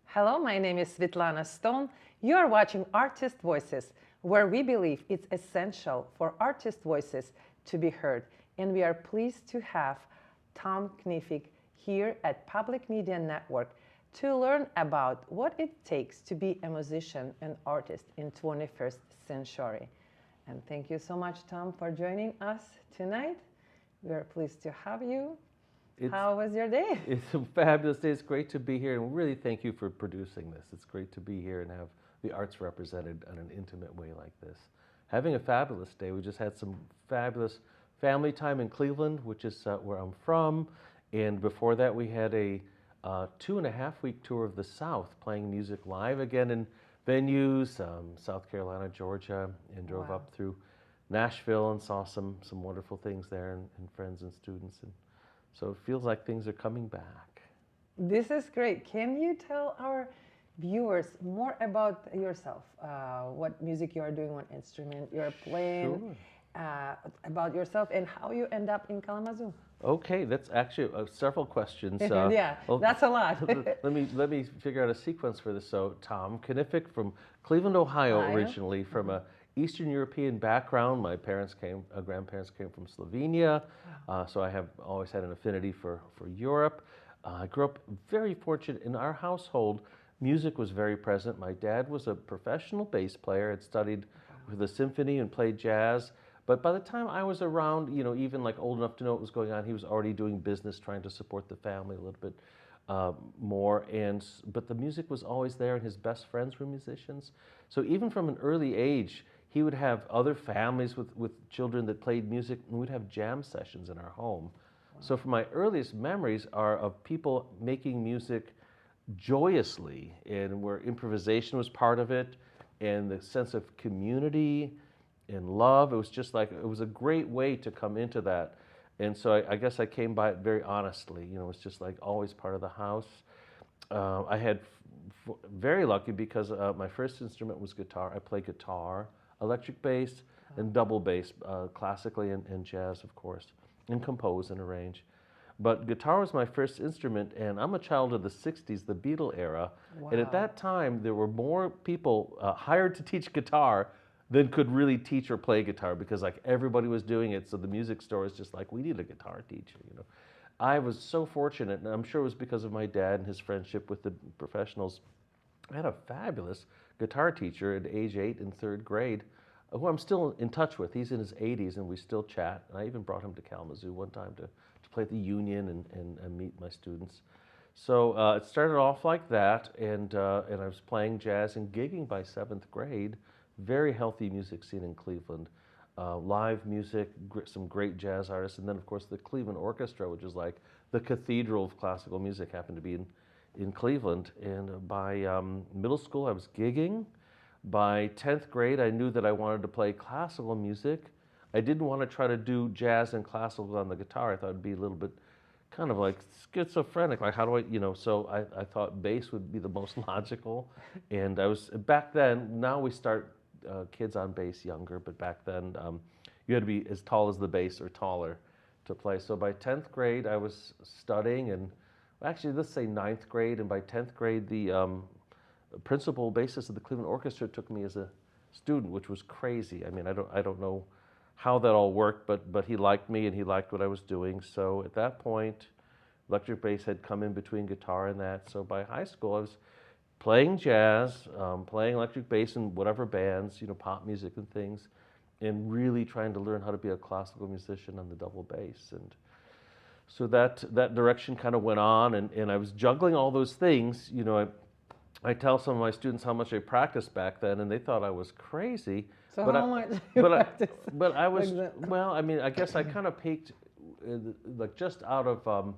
Hello, my name is Svetlana Stone. You are watching Artist Voices, where we believe it's essential for artist voices to be heard. And we are pleased to have Tom Knific here at Public Media Network to learn about what it takes to be a musician and artist in 21st century. And thank you so much, Tom, for joining us tonight. We are pleased to have you. How was your day? It's a fabulous day. It's great to be here, and really thank you for producing this. It's great to be here and have the arts represented in an intimate way like this. Having a fabulous day. We just had some fabulous family time in Cleveland, which is where I'm from, and before that we had a 2.5-week tour of the South, playing music live again in venues, South Carolina, Georgia, and drove up through Nashville and saw some wonderful things there and friends and students. And so it feels like things are coming back. This is great. Can you tell our viewers more about yourself? What music you are doing, what instrument you're playing, about yourself, and how you end up in Kalamazoo? Okay, that's actually several questions. Yeah, that's a lot. let me figure out a sequence for this. So Tom Knific from Cleveland, Ohio, originally from a Eastern European background. My grandparents came from Slovenia, so I have always had an affinity for Europe. I grew up very fortunate. In our household, music was very present. My dad was a professional bass player, had studied with the symphony and played jazz. But by the time I was around, even like old enough to know what was going on, he was already doing business, trying to support the family a little bit more. But the music was always there, and his best friends were musicians. So even from an early age, he would have other families with children that played music, and we'd have jam sessions in our home. Wow. So from my earliest memories are of people making music joyously, and where improvisation was part of it, and the sense of community and love. It was just like, it was a great way to come into that. And so I guess I came by it very honestly. It was just like always part of the house. I had very lucky because my first instrument was guitar. I play guitar, electric bass, and double bass, classically and jazz, of course, and compose and arrange. But guitar was my first instrument, and I'm a child of the 60s, the Beatle era. Wow. And at that time, there were more people hired to teach guitar than could really teach or play guitar, because like everybody was doing it. So the music store is just like, we need a guitar teacher, I was so fortunate, and I'm sure it was because of my dad and his friendship with the professionals. I had a fabulous guitar teacher at age 8 in 3rd grade, who I'm still in touch with. He's in his 80s, and we still chat. And I even brought him to Kalamazoo one time to play at the Union and meet my students. So it started off like that, and I was playing jazz and gigging by 7th grade. Very healthy music scene in Cleveland. Live music, some great jazz artists, and then of course the Cleveland Orchestra, which is like the cathedral of classical music, happened to be in Cleveland. And by middle school I was gigging. By 10th grade I knew that I wanted to play classical music. I didn't want to try to do jazz and classical on the guitar. I thought it'd be a little bit kind of like schizophrenic, like how do I, so I thought bass would be the most logical. And I was, back then, now we start kids on bass younger, but back then you had to be as tall as the bass or taller to play. So by 10th grade I was studying, and actually let's say 9th grade, and by 10th grade the principal bassist of the Cleveland Orchestra took me as a student, which was crazy. I mean, I don't know how that all worked, but he liked me and he liked what I was doing. So at that point, electric bass had come in between guitar and that. So by high school I was playing jazz, playing electric bass in whatever bands, pop music and things, and really trying to learn how to be a classical musician on the double bass. And so that direction kind of went on, and I was juggling all those things. I tell some of my students how much I practiced back then, and they thought I was crazy. So how much you practiced? But I was, well, I mean, I guess I kind of peaked like just out of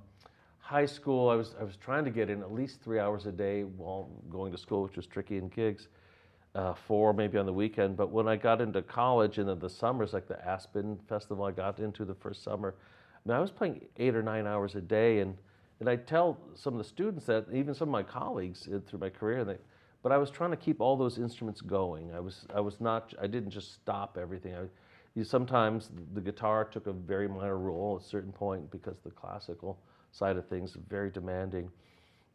high school, I was trying to get in at least 3 hours a day while going to school, which was tricky in gigs. 4 maybe on the weekend. But when I got into college and in the summers, like the Aspen Festival I got into the first summer, I mean, I was playing 8 or 9 hours a day. And I tell some of the students that, even some of my colleagues through my career, but I was trying to keep all those instruments going. I didn't just stop everything. Sometimes the guitar took a very minor role at a certain point because the classical side of things is very demanding.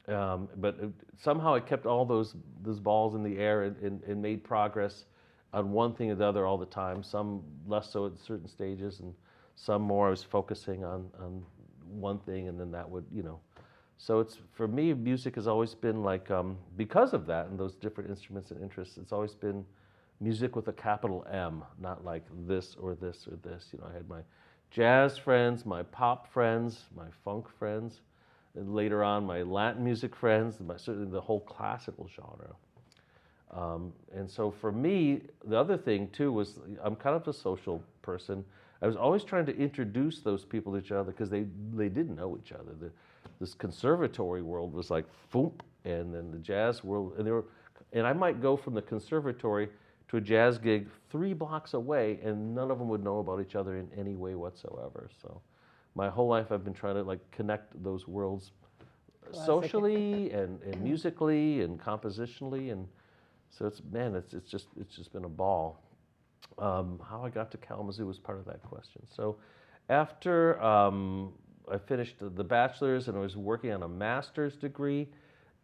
But somehow I kept all those balls in the air and made progress on one thing or the other all the time. Some less so at certain stages, and some more I was focusing on one thing, and then that would, So it's, for me, music has always been like, because of that and those different instruments and interests, it's always been music with a capital M, not like this or this or this. I had my jazz friends, my pop friends, my funk friends. And later on, my Latin music friends, certainly the whole classical genre. And so for me, the other thing too was, I'm kind of a social person. I was always trying to introduce those people to each other because they didn't know each other. This conservatory world was like foomp, and then the jazz world, and I might go from the conservatory to a jazz gig 3 blocks away, and none of them would know about each other in any way whatsoever. So my whole life I've been trying to like connect those worlds socially and musically and compositionally, and so it's just been a ball. How I got to Kalamazoo was part of that question. So after I finished the bachelor's and I was working on a master's degree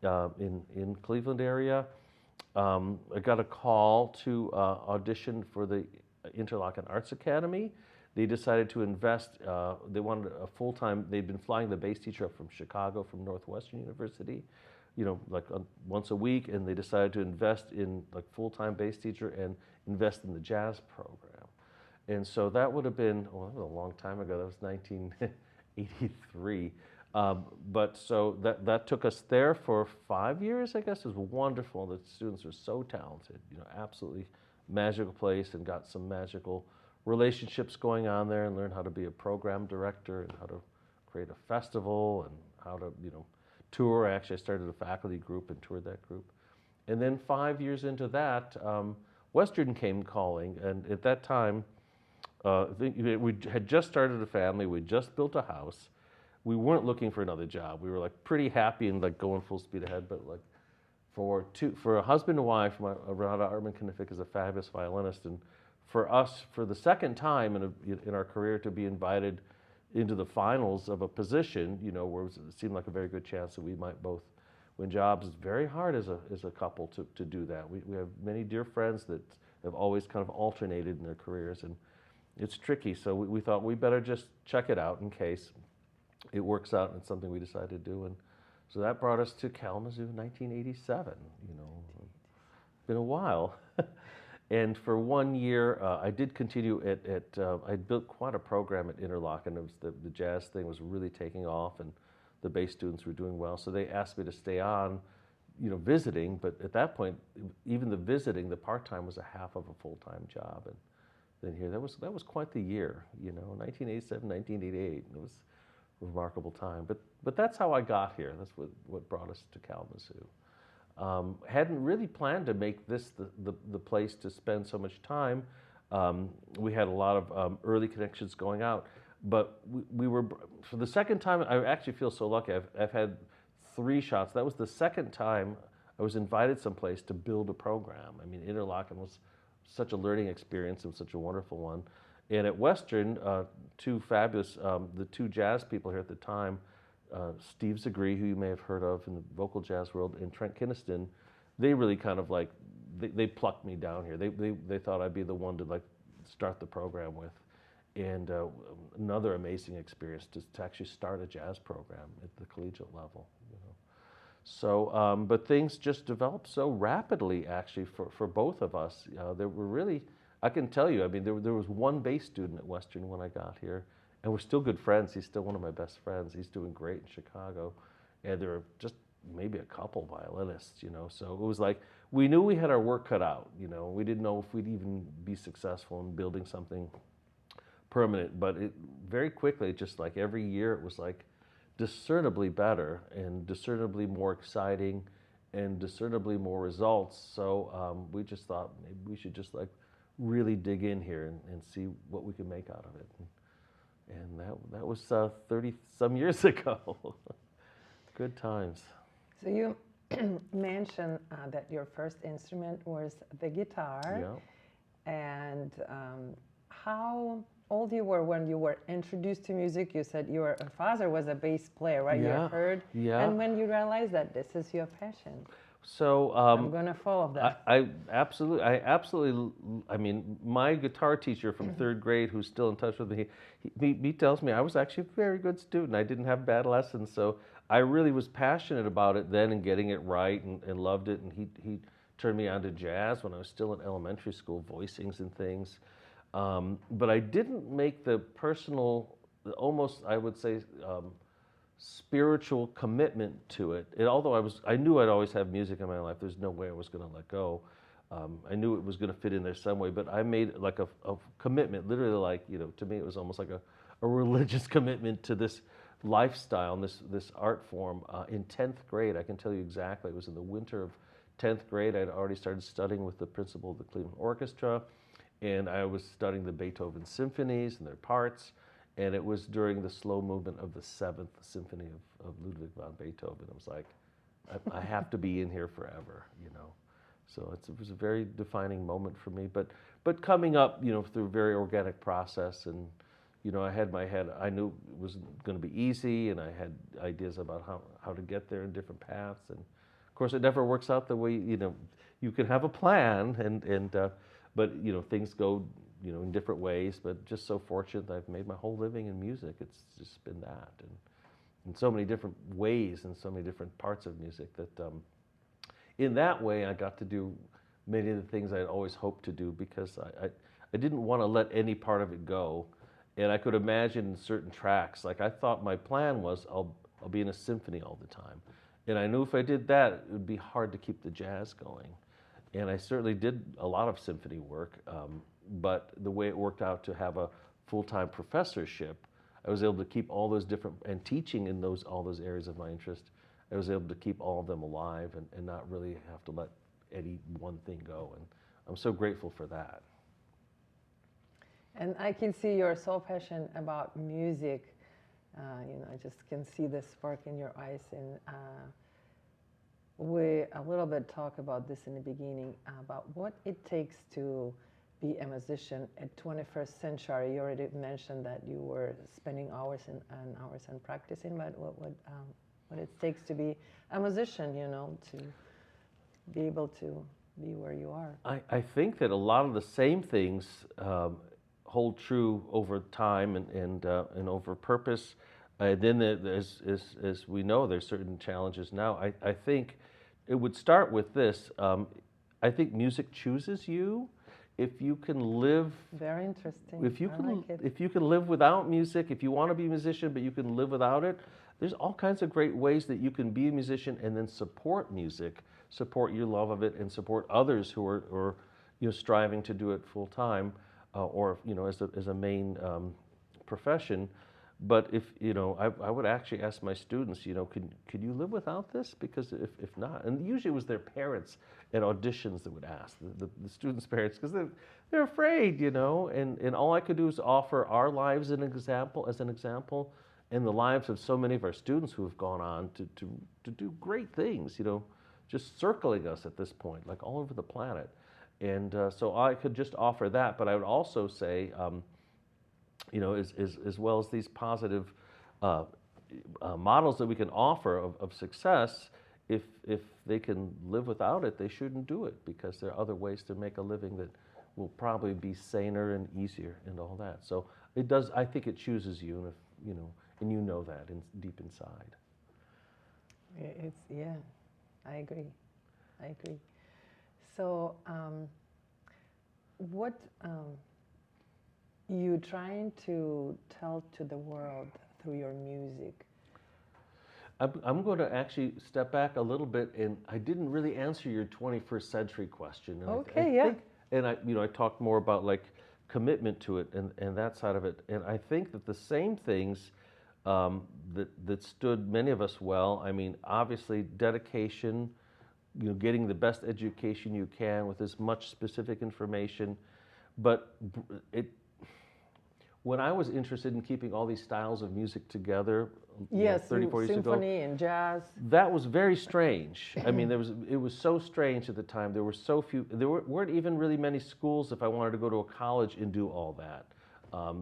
in Cleveland area, I got a call to audition for the Interlochen Arts Academy. They decided to invest, they wanted a full-time, they'd been flying the bass teacher up from Chicago, from Northwestern University, like once a week, and they decided to invest in like full-time bass teacher and invest in the jazz program. And so that would have been, that was a long time ago, that was 1983. But so that took us there for 5 years, I guess. It was wonderful. The students are so talented, absolutely magical place, and got some magical relationships going on there, and learned how to be a program director and how to create a festival and how to, tour. Actually, I started a faculty group and toured that group. And then 5 years into that, Western came calling, and at that time, we had just started a family. We just built a house. We weren't looking for another job. We were like pretty happy and like going full speed ahead. But like for a husband and wife, Renata Artman-Knific is a fabulous violinist, and for us, for the second time in our career, to be invited into the finals of a position, where it seemed like a very good chance that we might both win jobs. It's very hard as a couple to do that. We have many dear friends that have always kind of alternated in their careers, and it's tricky. So we thought we better just check it out in case it works out, and it's something we decided to do. And so that brought us to Kalamazoo in 1987. Been a while. And for 1 year, I did continue I built quite a program at Interlochen. It was the jazz thing was really taking off, and the bass students were doing well. So they asked me to stay on, visiting. But at that point, even the visiting, the part-time was a half of a full-time job. And then here, that was quite the year, 1987, 1988. It was a remarkable time. But that's how I got here. That's what brought us to Kalamazoo. Hadn't really planned to make this the place to spend so much time. We had a lot of early connections going out, but we were, for the second time, I actually feel so lucky. I've had 3 shots. That was the second time I was invited someplace to build a program. I mean, Interlochen was such a learning experience and such a wonderful one. And at Western, 2 fabulous, the 2 jazz people here at the time, Steve Zagree, who you may have heard of in the vocal jazz world, and Trent Kinniston, they really kind of like, they plucked me down here. They thought I'd be the one to like start the program with. And another amazing experience to actually start a jazz program at the collegiate level. So, but things just developed so rapidly actually for both of us. There were really, I can tell you, I mean, there was one bass student at Western when I got here, and we're still good friends. He's still one of my best friends. He's doing great in Chicago. And there were just maybe a couple violinists, So it was like, we knew we had our work cut out, We didn't know if we'd even be successful in building something permanent, but it very quickly, just like every year, it was like discernibly better and discernibly more exciting and discernibly more results. So we just thought maybe we should just like really dig in here and see what we could make out of it. And that was 30 some years ago. Good times. So you mentioned that your first instrument was the guitar. Yeah. And how old you were when you were introduced to music? You said your father was a bass player, right? Yeah. You heard. Yeah. And when you realized that this is your passion. So I'm gonna follow that. I absolutely. I mean, my guitar teacher from third grade, who's still in touch with me, he tells me I was actually a very good student. I didn't have bad lessons, so I really was passionate about it then and getting it right and loved it. And he turned me on to jazz when I was still in elementary school, voicings and things. But I didn't make the personal, almost I would say, spiritual commitment to it. Although I knew I'd always have music in my life. There's no way I was going to let go. I knew it was going to fit in there some way, but I made like a commitment, literally like, to me it was almost like a religious commitment to this lifestyle and this art form. In 10th grade, I can tell you exactly, it was in the winter of 10th grade. I'd already started studying with the principal of the Cleveland Orchestra, and I was studying the Beethoven symphonies and their parts. And it was during the slow movement of the 7th Symphony of Ludwig van Beethoven. It was like, I have to be in here forever, So it was a very defining moment for me. But coming up, through a very organic process, and I had my head. I knew it was going to be easy, and I had ideas about how to get there in different paths. And of course, it never works out the way you can have a plan, but things go in different ways, but just so fortunate that I've made my whole living in music. It's just been that, and in so many different ways and so many different parts of music that in that way I got to do many of the things I'd always hoped to do, because I didn't want to let any part of it go. And I could imagine certain tracks, like I thought my plan was I'll be in a symphony all the time. And I knew if I did that, it would be hard to keep the jazz going. And I certainly did a lot of symphony work. But the way it worked out to have a full-time professorship, I was able to keep all those different, and teaching in all those areas of my interest, I was able to keep all of them alive and not really have to let any one thing go. And I'm so grateful for that. And I can see you're so passionate about music. I just can see the spark in your eyes. And we a little bit talk about this in the beginning, about what it takes to be a musician at 21st century. You already mentioned that you were spending hours and hours and practicing, but what it takes to be a musician, to be able to be where you are. I think that a lot of the same things hold true over time and over purpose. Then as we know, there's certain challenges now. I think it would start with this. I think music chooses you. If you can live, very interesting. If you can live without music, if you want to be a musician but you can live without it, there's all kinds of great ways that you can be a musician and then support music, support your love of it, and support others who are striving to do it full time, or as a main profession. But if I would actually ask my students, could you live without this? Because if not, and usually it was their parents at auditions that would ask the students' parents, because they're afraid, and all I could do is offer our lives as an example, and the lives of so many of our students who have gone on to do great things, just circling us at this point, like all over the planet, and so I could just offer that. But I would also say, as well as these positive models that we can offer of success, if they can live without it, they shouldn't do it, because there are other ways to make a living that will probably be saner and easier and all that. So it does. I think it chooses you, and you know that deep inside. I agree. So, what you trying to tell to the world through your music? I'm going to actually step back a little bit, and I didn't really answer your 21st century question. And Okay, I think, and I talked more about like commitment to it and that side of it. And I think that the same things that stood many of us well. I mean, obviously dedication, getting the best education you can with as much specific information. But when I was interested in keeping all these styles of music together, yes, 30, 40 years ago, symphony and jazz. that was very strange. I mean, it was so strange at the time. There were so few. There weren't even really many schools if I wanted to go to a college and do all that.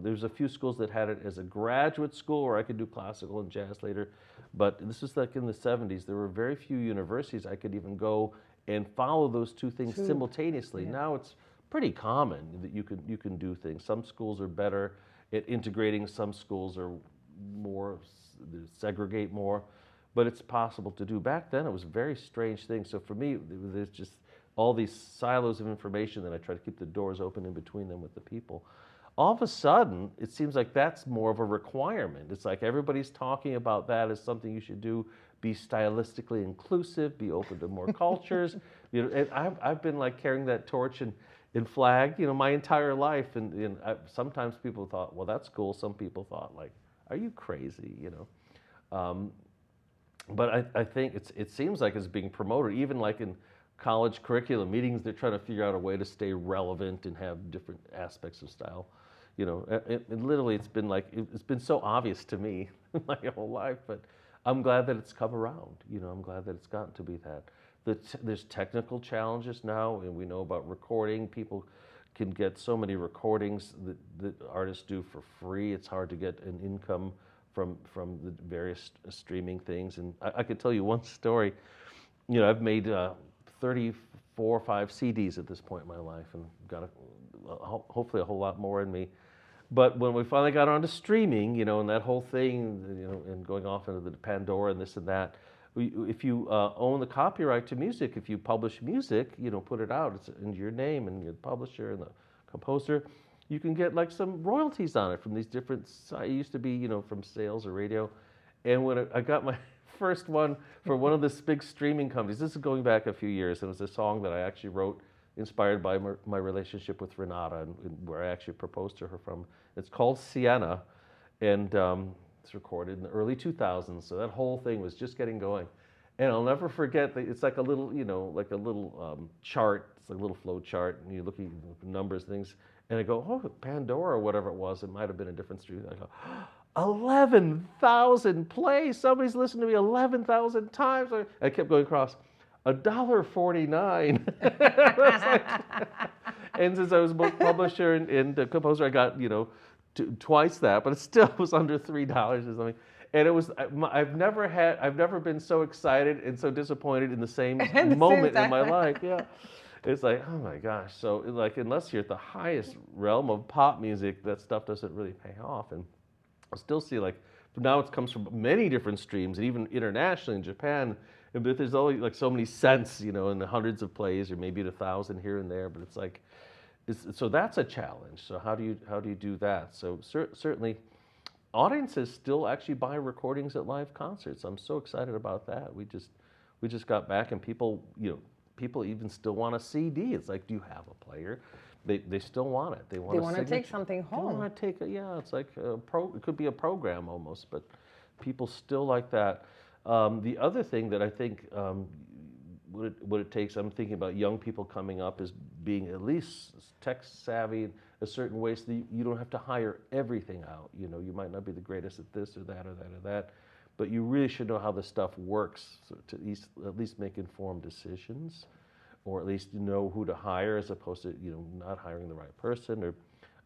There's a few schools that had it as a graduate school where I could do classical and jazz later, but this is like in the 70s. There were very few universities I could even go and follow those two things simultaneously. Yeah. Now it's pretty common that you can do things. Some schools are better at integrating. Some schools are more segregate more, but it's possible to do. Back then, it was a very strange thing. So for me, there's just all these silos of information that I try to keep the doors open in between them with the people. All of a sudden, it seems like that's more of a requirement. It's like everybody's talking about that as something you should do. Be stylistically inclusive, be open to more cultures. And I've been like carrying that torch and flag, my entire life. And sometimes people thought, well, that's cool. Some people thought, like, are you crazy? But I think it seems like it's being promoted, even like in college curriculum meetings. They're trying to figure out a way to stay relevant and have different aspects of style. Literally, it's been so obvious to me my whole life, but I'm glad that it's come around. I'm glad that it's gotten to be that. There's technical challenges now, and we know about recording. People can get so many recordings that artists do for free. It's hard to get an income from the various streaming things. And I could tell you one story. I've made 34 or 5 CDs at this point in my life, and got hopefully a whole lot more in me. But when we finally got onto streaming, and that whole thing, and going off into the Pandora and this and that, if you own the copyright to music, if you publish music, put it out, it's in your name and your publisher and the composer, you can get like some royalties on it from these different, it used to be, from sales or radio. And when I got my first one for one of the big streaming companies, this is going back a few years, and it was a song that I actually wrote inspired by my relationship with Renata, and where I actually proposed to her from. It's called Sienna, and it's recorded in the early 2000s, so that whole thing was just getting going. And I'll never forget that it's like a little, chart, it's like a little flow chart, and you're looking at numbers, things, and I go, oh, Pandora or whatever it was, it might have been a different studio. I go, 11,000 plays, somebody's listened to me 11,000 times. I kept going across. $1.49. And since I was both publisher and the composer, I got twice that, but it still was under $3 or something. And it was I've never been so excited and so disappointed in the same moment in my life. Yeah, it's like, oh my gosh. So like, unless you're at the highest realm of pop music, that stuff doesn't really pay off. And I still see like now it comes from many different streams, and even internationally in Japan. But there's only like so many cents, in the hundreds of plays, or maybe 1,000 here and there. But it's like, so that's a challenge. So how do you do that? So certainly, audiences still actually buy recordings at live concerts. I'm so excited about that. We just got back, and people even still want a CD. It's like, do you have a player? They still want it. They want to take something home. They want to take it's like it could be a program almost, but people still like that. The other thing that I think what it takes, I'm thinking about young people coming up, is being at least tech savvy in a certain way, so that you don't have to hire everything out. You might not be the greatest at this or that or that or that, but you really should know how this stuff works, so to at least make informed decisions, or at least know who to hire, as opposed to not hiring the right person. Or,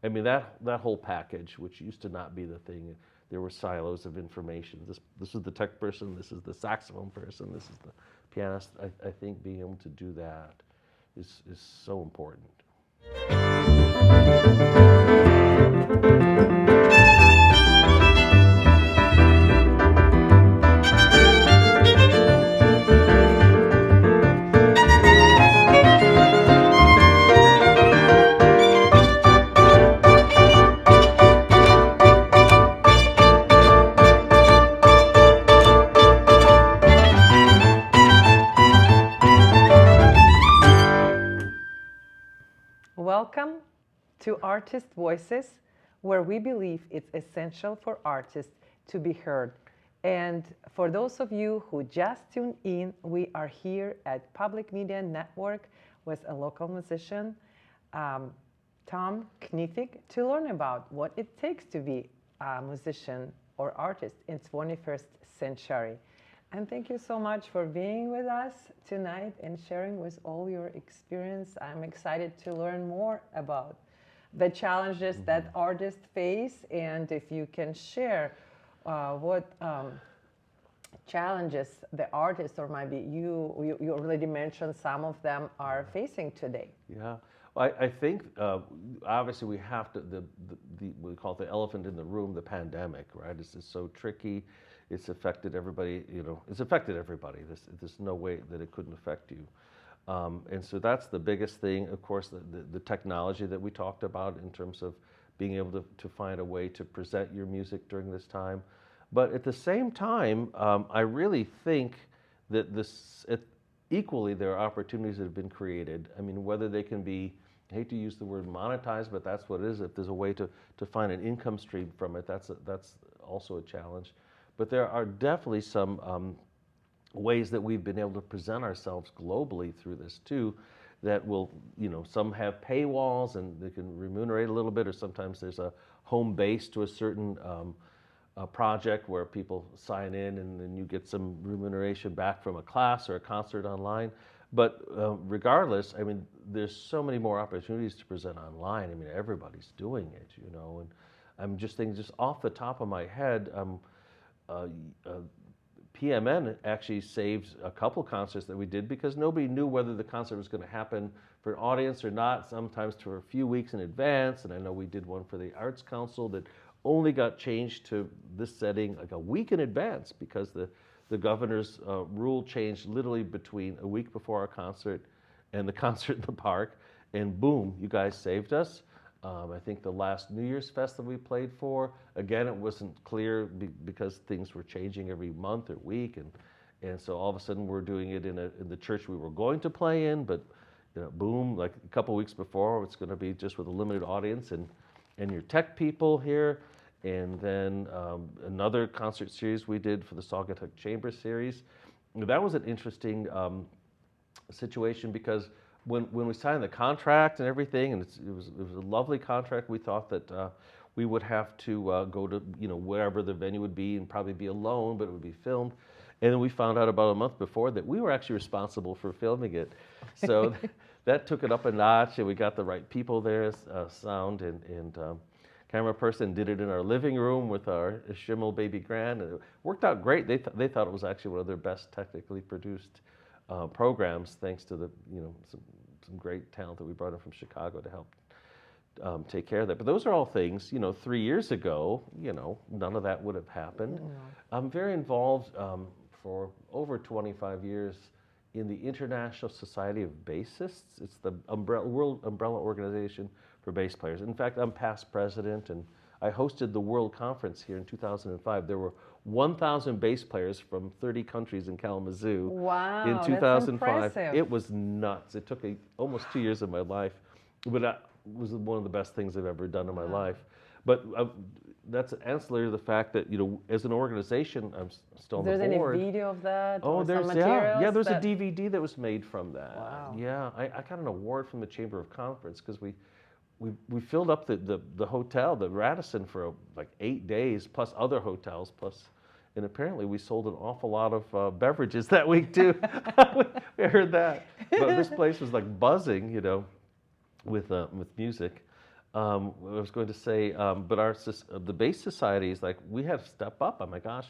I mean, that whole package, which used to not be the thing. There were silos of information. This is the tech person, this is the saxophone person, this is the pianist. I think being able to do that is so important. Welcome to Artist Voices, where we believe it's essential for artists to be heard. And for those of you who just tuned in, we are here at Public Media Network with a local musician, Tom Knific, to learn about what it takes to be a musician or artist in 21st century. And thank you so much for being with us tonight and sharing with all your experience. I'm excited to learn more about the challenges that artists face, and if you can share what challenges the artists, or maybe you already mentioned some of them, are facing today. Yeah, well, I think obviously we have to, we call it the elephant in the room, the pandemic, right? It's just so tricky. It's affected everybody, it's affected everybody. There's no way that it couldn't affect you. And so that's the biggest thing. Of course, the technology that we talked about in terms of being able to find a way to present your music during this time. But at the same time, I really think that equally there are opportunities that have been created. I mean, whether they can be, I hate to use the word monetized, but that's what it is. If there's a way to find an income stream from it, that's also a challenge. But there are definitely some ways that we've been able to present ourselves globally through this too, that will, some have paywalls and they can remunerate a little bit, or sometimes there's a home base to a certain project where people sign in and then you get some remuneration back from a class or a concert online. But regardless, I mean, there's so many more opportunities to present online. I mean, everybody's doing it, and I'm just thinking, just off the top of my head, PMN actually saved a couple concerts that we did because nobody knew whether the concert was going to happen for an audience or not, sometimes for a few weeks in advance. And I know we did one for the Arts Council that only got changed to this setting like a week in advance because the governor's rule changed literally between a week before our concert and the concert in the park. And boom, you guys saved us. I think the last New Year's Festival we played for, again, it wasn't clear because things were changing every month or week, and so all of a sudden we're doing it in the church we were going to play in, but boom, like a couple weeks before, it's going to be just with a limited audience and your tech people here, and then another concert series we did for the Saugatuck Chamber series. That was an interesting situation because when we signed the contract and everything, and it was a lovely contract, we thought that we would have to go to wherever the venue would be and probably be alone, but it would be filmed. And then we found out about a month before that we were actually responsible for filming it. So that took it up a notch, and we got the right people there, sound and camera person, did it in our living room with our Schimmel baby grand, and it worked out great. They thought it was actually one of their best technically produced programs, thanks to the some great talent that we brought in from Chicago to help take care of that. But those are all things, 3 years ago, none of that would have happened. No. I'm very involved for over 25 years in the International Society of Bassists. It's the world umbrella organization for bass players. In fact, I'm past president, and I hosted the World Conference here in 2005. There were 1,000 bass players from 30 countries in Kalamazoo. Wow, in 2005. That's impressive. It was nuts. It took almost 2 years of my life, but that was one of the best things I've ever done in my life. But that's ancillary to the fact that, as an organization, I'm still on the board. There's any video of that? Oh, there's there's a DVD that was made from that. Wow. Yeah, I got an award from the Chamber of Conference because we filled up the hotel, the Radisson, for like 8 days, plus other hotels, and apparently we sold an awful lot of beverages that week too. We heard that, but this place was like buzzing, with music. I was going to say, but the bass societies, like, we had to step up. Oh my gosh,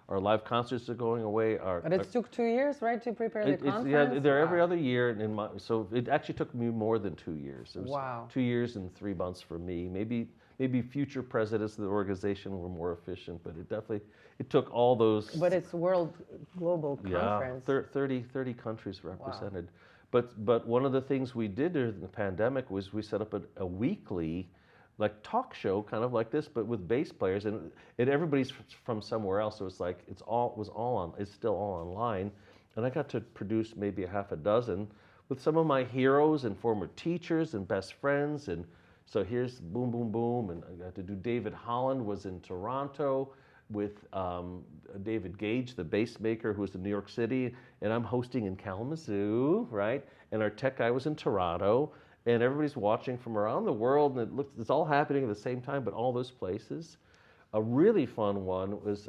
our live concerts are going away. But it took 2 years, right, to prepare the conference? Yeah, they're every other year. So it actually took me more than 2 years. It was wow. 2 years and 3 months for me. Maybe future presidents of the organization were more efficient, but it took all those. But it's global conference. Yeah, 30 countries represented. Wow. But one of the things we did during the pandemic was we set up a weekly, like, talk show, kind of like this, but with bass players, and everybody's from somewhere else, so it's like it's still all online, and I got to produce maybe a half a dozen with some of my heroes and former teachers and best friends, and So here's boom, boom, boom, and I got to do David Holland was in Toronto with David Gage, the bass maker, who was in New York City, and I'm hosting in Kalamazoo, right? And our tech guy was in Toronto, and everybody's watching from around the world, and it's all happening at the same time, but all those places. A really fun one was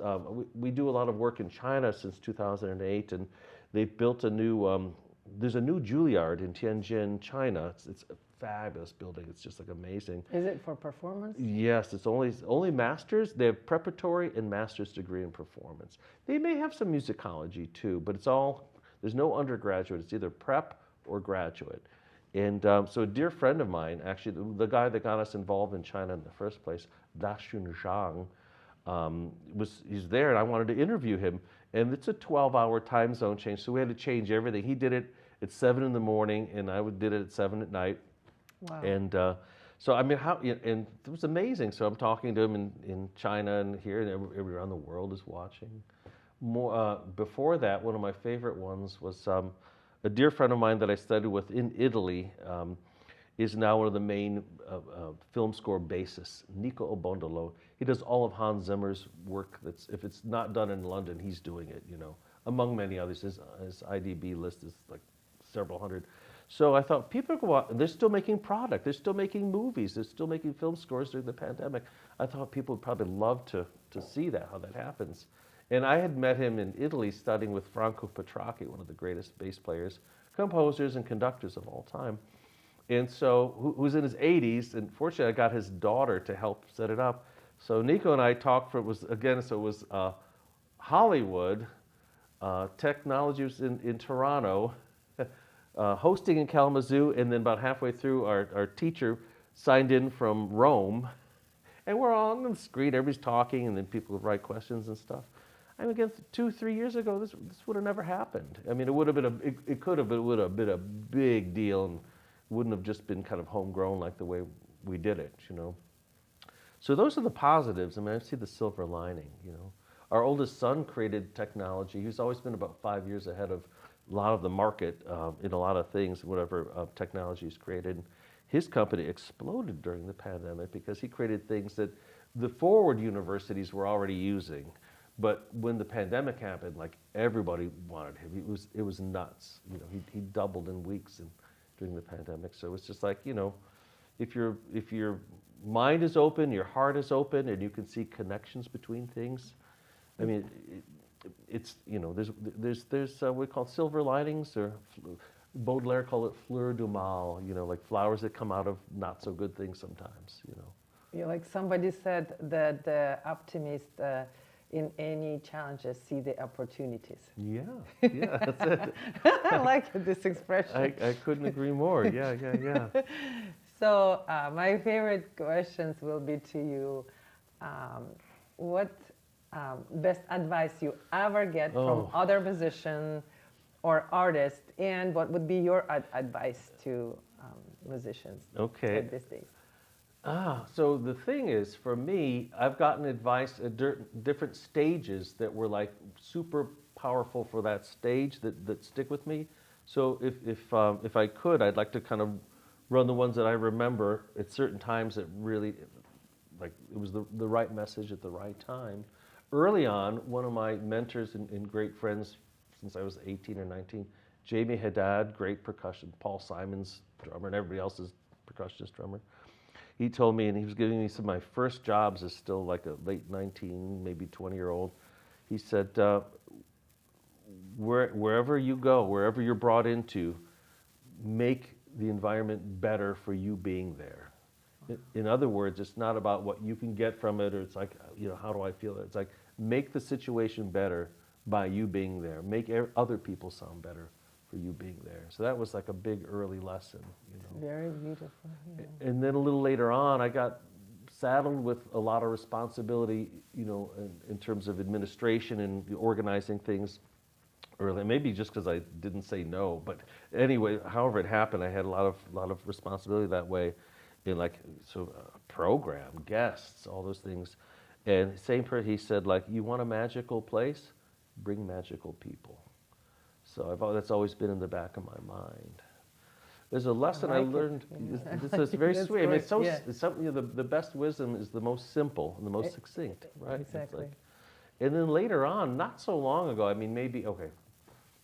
we do a lot of work in China since 2008, and they've built a new. There's a new Juilliard in Tianjin, China. It's a fabulous building. It's just like amazing. Is it for performance? Yes, it's only masters. They have preparatory and master's degree in performance. They may have some musicology too, but it's all there's no undergraduate. It's either prep or graduate. And so a dear friend of mine, actually the guy that got us involved in China in the first place, Dashun Zhang, he's there, and I wanted to interview him. And it's a 12-hour time zone change, so we had to change everything. He did it at 7 in the morning, and I did it at 7 at night. Wow. And so I mean, and it was amazing. So I'm talking to him in China and here, and everywhere around the world is watching. Before that, one of my favorite ones was a dear friend of mine that I studied with in Italy. Is now one of the main film score bassists, Nico Obondolo. He does all of Hans Zimmer's work. If it's not done in London, he's doing it, among many others. His IDB list is like several hundred. So I thought, people go out, and they're still making product. They're still making movies. They're still making film scores during the pandemic. I thought people would probably love to see that, how that happens. And I had met him in Italy studying with Franco Petracchi, one of the greatest bass players, composers, and conductors of all time. And so, who's in his 80s, and fortunately I got his daughter to help set it up. So Nico and I talked it was Hollywood, technology was in Toronto, hosting in Kalamazoo, and then about halfway through our teacher signed in from Rome, and we're all on the screen, everybody's talking, and then people would write questions and stuff. I mean, again, 2-3 years ago, this would have never happened. I mean, it would have been it could have, but it would have been a big deal, and wouldn't have just been kind of homegrown like the way we did it, So those are the positives. I mean, I see the silver lining, Our oldest son created technology. He's always been about 5 years ahead of a lot of the market in a lot of things, whatever technology he's created. His company exploded during the pandemic because he created things that the forward universities were already using. But when the pandemic happened, like everybody wanted him. It was nuts. He doubled in weeks during the pandemic. So it's just like, if your mind is open, your heart is open, and you can see connections between things. I mean, it's there's what we call silver linings, or Baudelaire called it fleur du mal. Like flowers that come out of not so good things sometimes. Yeah, like somebody said that the optimist in any challenges see the opportunities. Yeah, that's it. I like this expression. I couldn't agree more. Yeah. So my favorite questions will be to you. What best advice you ever get from other musicians or artists, and what would be your advice to musicians at these days? So the thing is, for me, I've gotten advice at different stages that were like super powerful for that stage that stick with me. So if I could, I'd like to kind of run the ones that I remember at certain times that really, like, it was the right message at the right time. Early on, one of my mentors and great friends since I was 18 or 19, Jamie Haddad, great percussion, Paul Simon's drummer and everybody else's percussionist drummer. He told me, and he was giving me some of my first jobs as still like a late 19, maybe 20-year-old. He said, wherever you go, wherever you're brought into, make the environment better for you being there. In other words, it's not about what you can get from it, or it's like, how do I feel? It's like, make the situation better by you being there. Make other people sound better for you being there. So that was like a big early lesson. Very beautiful. Yeah. And then a little later on, I got saddled with a lot of responsibility, in terms of administration and organizing things early. Maybe just because I didn't say no, but anyway, however it happened, I had a lot of responsibility that way, in program, guests, all those things. And he said, like, you want a magical place? Bring magical people. So that's always been in the back of my mind. there's a lesson I like it. learned. Yeah. This is very That's sweet. I mean, it's great, so yeah. it's something. The best wisdom is the most simple and the most succinct, right? It's Exactly. like, and then later on, not so long ago. I mean, maybe okay.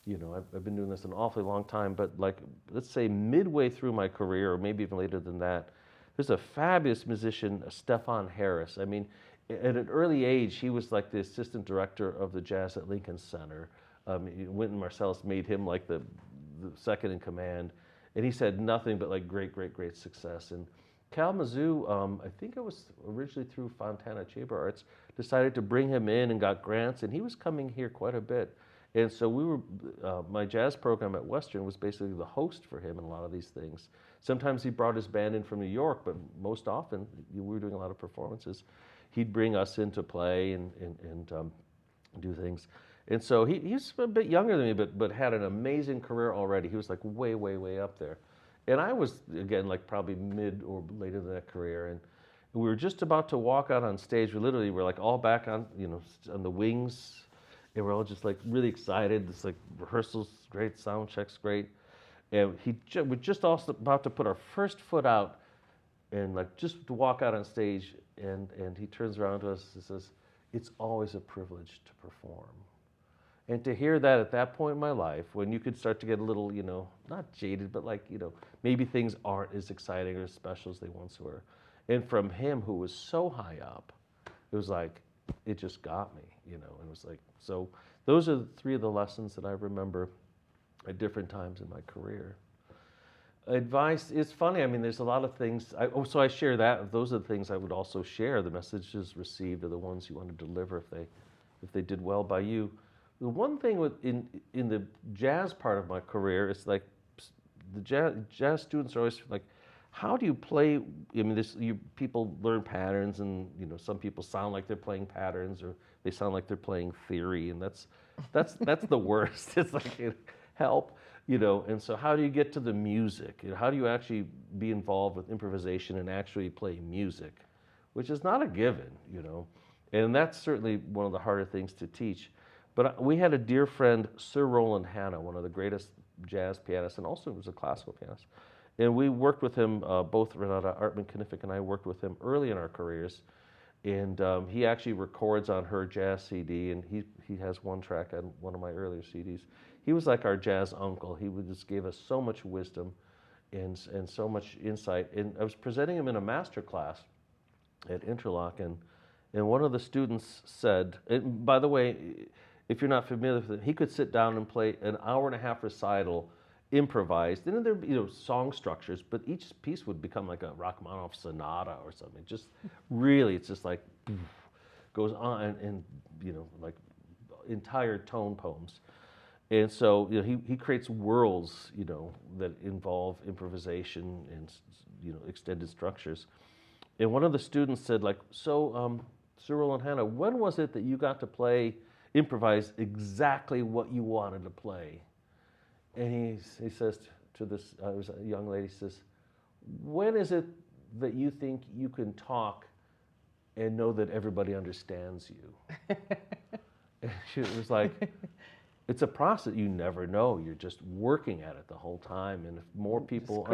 I've been doing this an awfully long time, but like, let's say midway through my career, or maybe even later than that, there's a fabulous musician, Stefan Harris. I mean, at an early age, he was like the assistant director of the jazz at Lincoln Center. Wynton Marsalis made him like the second in command, and he's had nothing but like great success. And Kalamazoo, I think it was originally through Fontana Chamber Arts, decided to bring him in and got grants, and he was coming here quite a bit. And so my jazz program at Western was basically the host for him in a lot of these things. Sometimes he brought his band in from New York, but most often, we were doing a lot of performances. He'd bring us in to play and do things. And so he's a bit younger than me, but had an amazing career already. He was like way up there. And I was, again, like probably mid or later in that career. And we were just about to walk out on stage. We literally were like all back on the wings. And we're all just like really excited. It's like rehearsals, great, sound checks, great. And we're just also about to put our first foot out and like just to walk out on stage. And he turns around to us and says, "It's always a privilege to perform." And to hear that at that point in my life, when you could start to get a little, not jaded, but like, maybe things aren't as exciting or as special as they once were. And from him, who was so high up, it was like, it just got me, and it was like, so those are three of the lessons that I remember at different times in my career. Advice is funny. I mean, there's a lot of things. So I share that. Those are the things I would also share. The messages received are the ones you want to deliver if they did well by you. The one thing in the jazz part of my career, it's like the jazz students are always like, how do you play? I mean, people learn patterns, and some people sound like they're playing patterns, or they sound like they're playing theory, and that's the worst. It's like help, And so, how do you get to the music? How do you actually be involved with improvisation and actually play music, which is not a given, And that's certainly one of the harder things to teach. But we had a dear friend, Sir Roland Hanna, one of the greatest jazz pianists, and also was a classical pianist. And we worked with him, both Renata Artman-Knific and I worked with him early in our careers. And he actually records on her jazz CD, and he has one track on one of my earlier CDs. He was like our jazz uncle. He just gave us so much wisdom and so much insight. And I was presenting him in a master class at Interlock, and one of the students said, and by the way, if you're not familiar with it, he could sit down and play an hour-and-a-half recital, improvised, and then there'd song structures, but each piece would become like a Rachmaninoff sonata or something. Just really, it's just like goes on and like entire tone poems. And so he creates worlds that involve improvisation and extended structures. And one of the students said, like, so Cyril and Hannah, when was it that you got to improvise exactly what you wanted to play? And he says to this was a young lady, says, when is it that you think you can talk and know that everybody understands you? And she was like, it's a process. You never know. You're just working at it the whole time. And if more people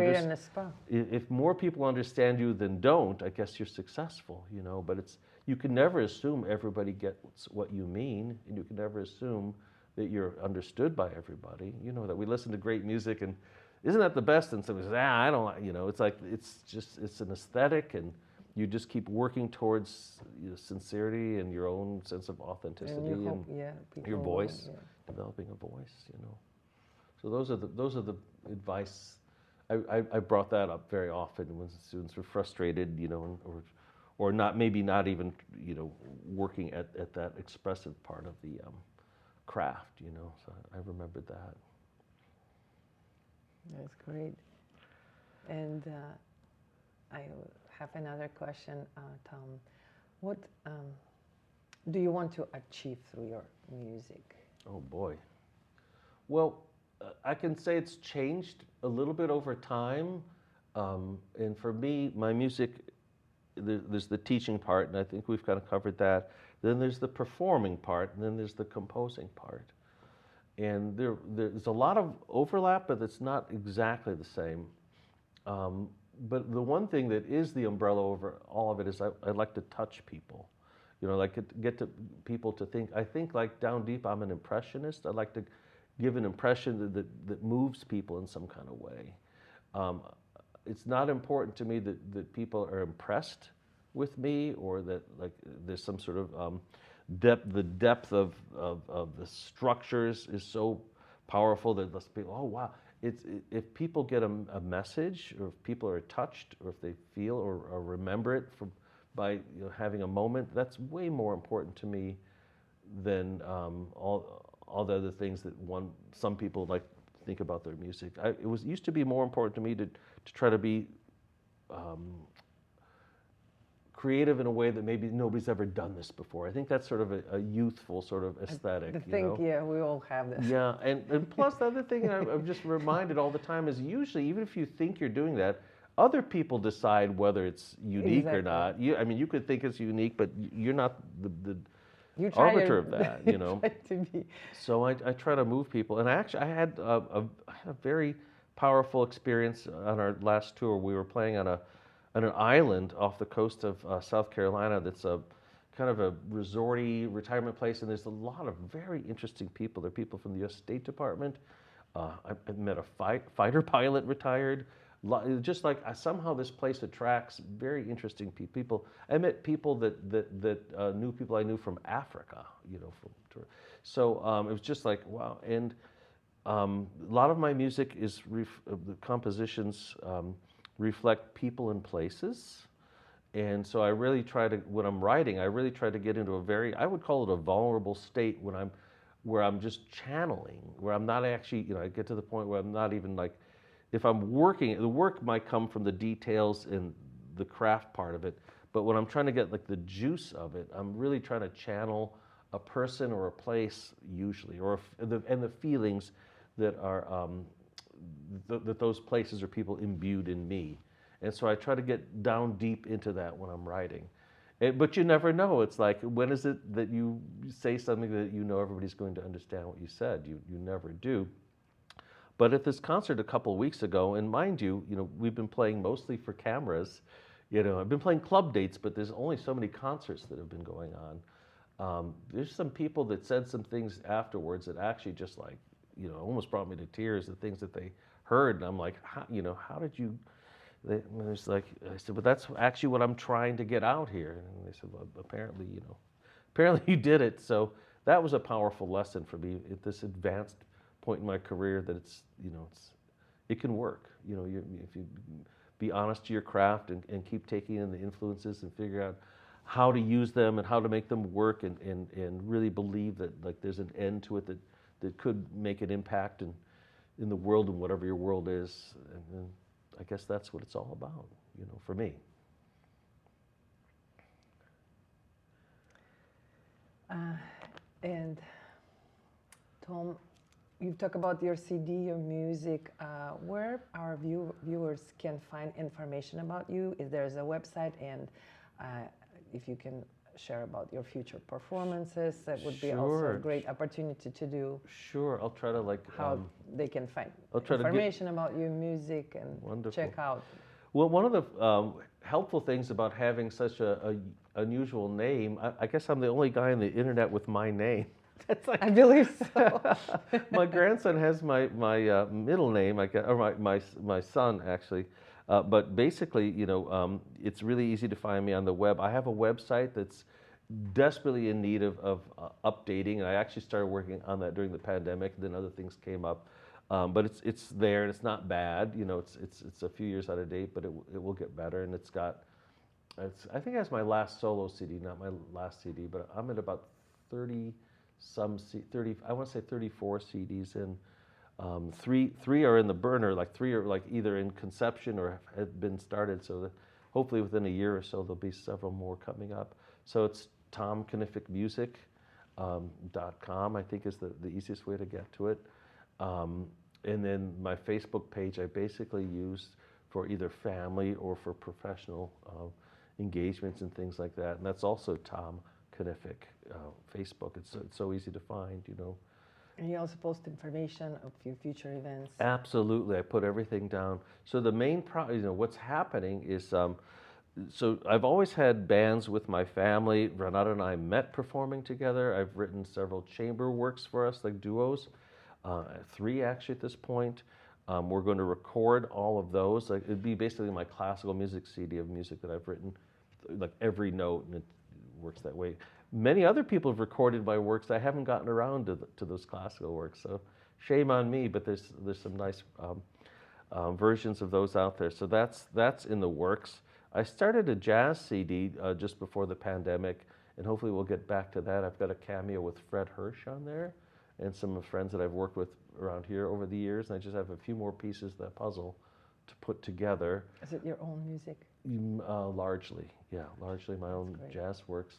if more people understand you than don't, I guess you're successful, But you can never assume everybody gets what you mean, and you can never assume that you're understood by everybody. That we listen to great music, and isn't that the best? And somebody says, I don't like, it's like, it's an aesthetic, and you just keep working towards sincerity and your own sense of authenticity and your voice, developing a voice, So those are the advice. I brought that up very often when students were frustrated, or maybe not even, working at that expressive part of the craft, So I remembered that. That's great. And I have another question, Tom. What do you want to achieve through your music? Oh boy. Well, I can say it's changed a little bit over time. And for me, my music, there's the teaching part, and I think we've kind of covered that. Then there's the performing part, and then there's the composing part. And there's a lot of overlap, but it's not exactly the same. But the one thing that is the umbrella over all of it is I like to touch people. You know, like get to people to think. I think like down deep, I'm an impressionist. I like to give an impression that moves people in some kind of way. Um, it's not important to me that people are impressed with me or that like there's some sort of depth. The depth of the structures is so powerful that let's be, oh wow. If people get a message, or if people are touched, or if they feel or remember it by having a moment, that's way more important to me than all the other things that some people like think about their music. It used to be more important to me to try to be creative in a way that maybe nobody's ever done this before. I think that's sort of a youthful sort of aesthetic. Yeah, we all have this. Yeah, and plus the other thing I'm just reminded all the time is usually, even if you think you're doing that, other people decide whether it's unique or not. I mean, you could think it's unique, but you're not the arbiter of that, you know. So I try to move people, and I had a very powerful experience on our last tour. We were playing on an island off the coast of South Carolina that's a kind of a resorty retirement place, and there's a lot of very interesting people. There are people from the U.S. State Department. I met a fighter pilot retired. Just like somehow this place attracts very interesting people. I met people that knew people I knew from Africa, you know. So it was just like wow. And a lot of my music is the compositions reflect people and places. And so I really try to, when I'm writing, I really try to get into I would call it a vulnerable state where I'm just channeling, where I'm not actually, you know, I get to the point where I'm not even like, if I'm working, the work might come from the details and the craft part of it, but when I'm trying to get like the juice of it, I'm really trying to channel a person or a place usually, and the feelings that are, that those places or people imbued in me. And so I try to get down deep into that when I'm writing. But you never know. It's like, when is it that you say something that you know everybody's going to understand what you said? You never do. But at this concert a couple of weeks ago, and mind you, we've been playing mostly for cameras. I've been playing club dates, but there's only so many concerts that have been going on. There's some people that said some things afterwards that actually just like, almost brought me to tears, the things that they heard. And I'm like, how did you... I said, but that's actually what I'm trying to get out here. And they said, well, apparently you did it. So that was a powerful lesson for me at this advanced point in my career, that it can work. If you be honest to your craft and keep taking in the influences and figure out how to use them and how to make them work, and really believe that like there's an end to it that could make an impact in the world, and whatever your world is. And I guess that's what it's all about, for me. And Tom, you've talked about your CD, your music. Where our viewers can find information about you? If there's a website, and if you can share about your future performances, that would be also a great opportunity to do. Sure, I'll try to how they can find information about your music and wonderful. Check out. Well, one of the helpful things about having such a unusual name, I guess I'm the only guy on the internet with my name. That's like, I believe so. My grandson has my middle name, I guess, or my son actually. But basically, it's really easy to find me on the web. I have a website that's desperately in need of updating, and I actually started working on that during the pandemic. Then other things came up, but it's there, and it's not bad. It's a few years out of date, but it will get better. And I think it has my last solo CD, not my last CD, but I'm at about 30. I want to say 34 CDs in. Three are in the burner, like 3 are like either in conception or have been started. So that hopefully within a year or so there'll be several more coming up. So it's tomknificmusic.com, I think is the easiest way to get to it. And then my Facebook page I basically use for either family or for professional engagements and things like that. And that's also Tom Knific Facebook. It's so easy to find, And you also post information of your future events. Absolutely, I put everything down. So the main what's happening is, so I've always had bands with my family. Renata and I met performing together. I've written several chamber works for us, like duos, 3 actually at this point. We're going to record all of those. Like, it'd be basically my classical music CD of music that I've written, like every note, and it works that way. Many other people have recorded my works. I haven't gotten around to those classical works, so shame on me. But there's some nice versions of those out there. So that's in the works. I started a jazz CD just before the pandemic, and hopefully we'll get back to that. I've got a cameo with Fred Hirsch on there, and some friends that I've worked with around here over the years. And I just have a few more pieces of that puzzle to put together. Is it your own music? Largely, yeah, largely my own jazz works.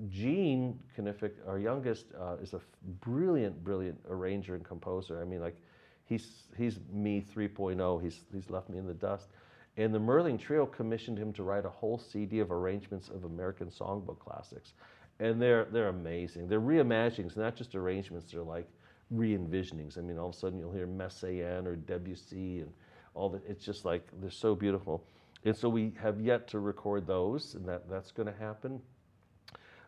Gene Knific, our youngest, is a brilliant arranger and composer. I mean, like, he's me 3.0. He's left me in the dust. And the Merlin Trio commissioned him to write a whole CD of arrangements of American songbook classics, and they're amazing. They're reimaginings, not just arrangements. They're like re-envisionings. I mean, all of a sudden you'll hear Messiaen or Debussy and all that. It's just like, they're so beautiful. And so we have yet to record those, and that's going to happen.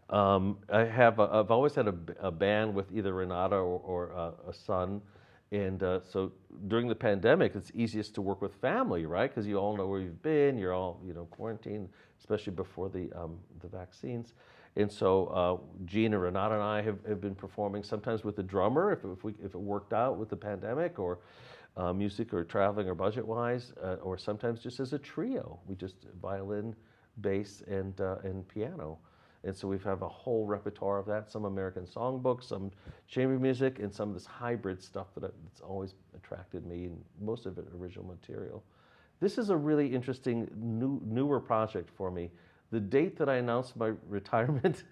I've always had a band with either Renata or a son, and so during the pandemic, it's easiest to work with family, right? Because you all know where you've been, you're all quarantined, especially before the vaccines. And so Gene and Renata and I have been performing sometimes with the drummer if it worked out with the pandemic, or music or traveling or budget-wise, or sometimes just as a trio. We just violin, bass, and piano. And so we have a whole repertoire of that, some American songbooks, some chamber music, and some of this hybrid stuff that's always attracted me, and most of it original material. This is a really interesting newer project for me. The date that I announced my retirement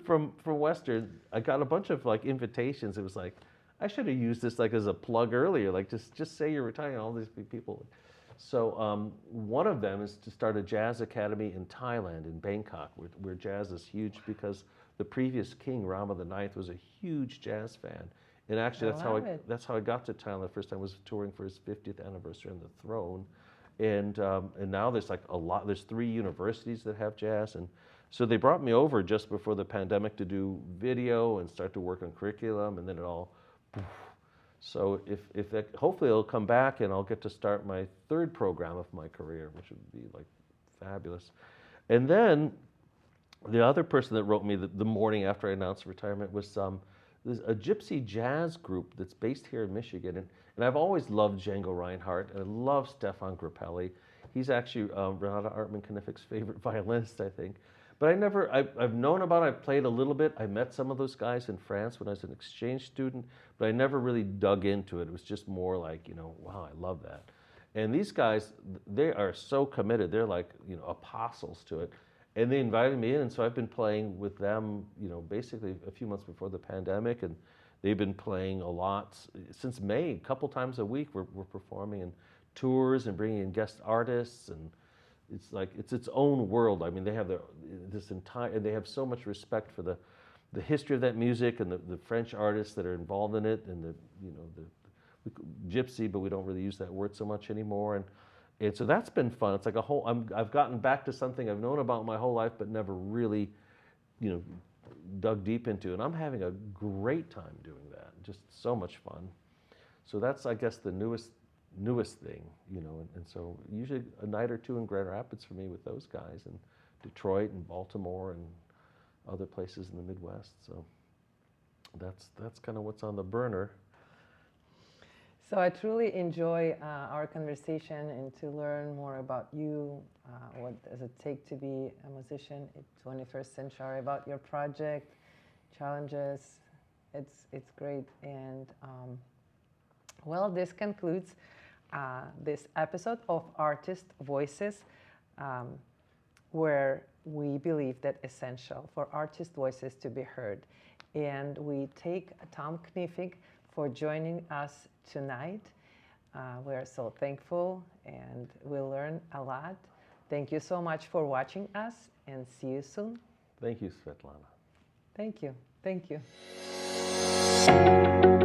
from Western, I got a bunch of like invitations. It was like, I should have used this like as a plug earlier, like just say you're retiring, all these people. So one of them is to start a jazz academy in Thailand, in Bangkok, where jazz is huge, because the previous king, Rama IX, was a huge jazz fan. And actually, that's how I got to Thailand the first time. I was touring for his 50th anniversary on the throne. And now there's like a lot, there's 3 universities that have jazz. And so they brought me over just before the pandemic to do video and start to work on curriculum, and then it all, so if that, hopefully it'll come back, and I'll get to start my 3rd program of my career, which would be like fabulous. And then the other person that wrote me the morning after I announced retirement was there's a gypsy jazz group that's based here in Michigan. And I've always loved Django Reinhardt, and I love Stefan Grappelli. He's actually Renata Artman-Knific's favorite violinist, I think. But I've known about it, I've played a little bit. I met some of those guys in France when I was an exchange student, but I never really dug into it. It was just more like, wow, I love that. And these guys, they are so committed. They're like, apostles to it. And they invited me in, and so I've been playing with them, basically a few months before the pandemic, and they've been playing a lot since May. A couple times a week we're performing in tours and bringing in guest artists, and it's like it's its own world. I mean, they have they have so much respect for the history of that music and the French artists that are involved in it, and the gypsy, but we don't really use that word so much anymore. And so that's been fun. It's like I've gotten back to something I've known about my whole life, but never really, dug deep into. And I'm having a great time doing that. Just so much fun. So that's, I guess, the newest thing, and so usually a night or 2 in Grand Rapids for me with those guys, and Detroit and Baltimore and other places in the Midwest. So that's kind of what's on the burner. So I truly enjoy our conversation, and to learn more about you. What does it take to be a musician in 21st century? About your project, challenges. It's great. And well, this concludes this episode of Artist Voices, where we believe that essential for artist voices to be heard. And we take Tom Knific for joining us tonight. We're so thankful, and we learn a lot. Thank you so much for watching us, and see you soon. Thank you, Svetlana. Thank you. Thank you. you.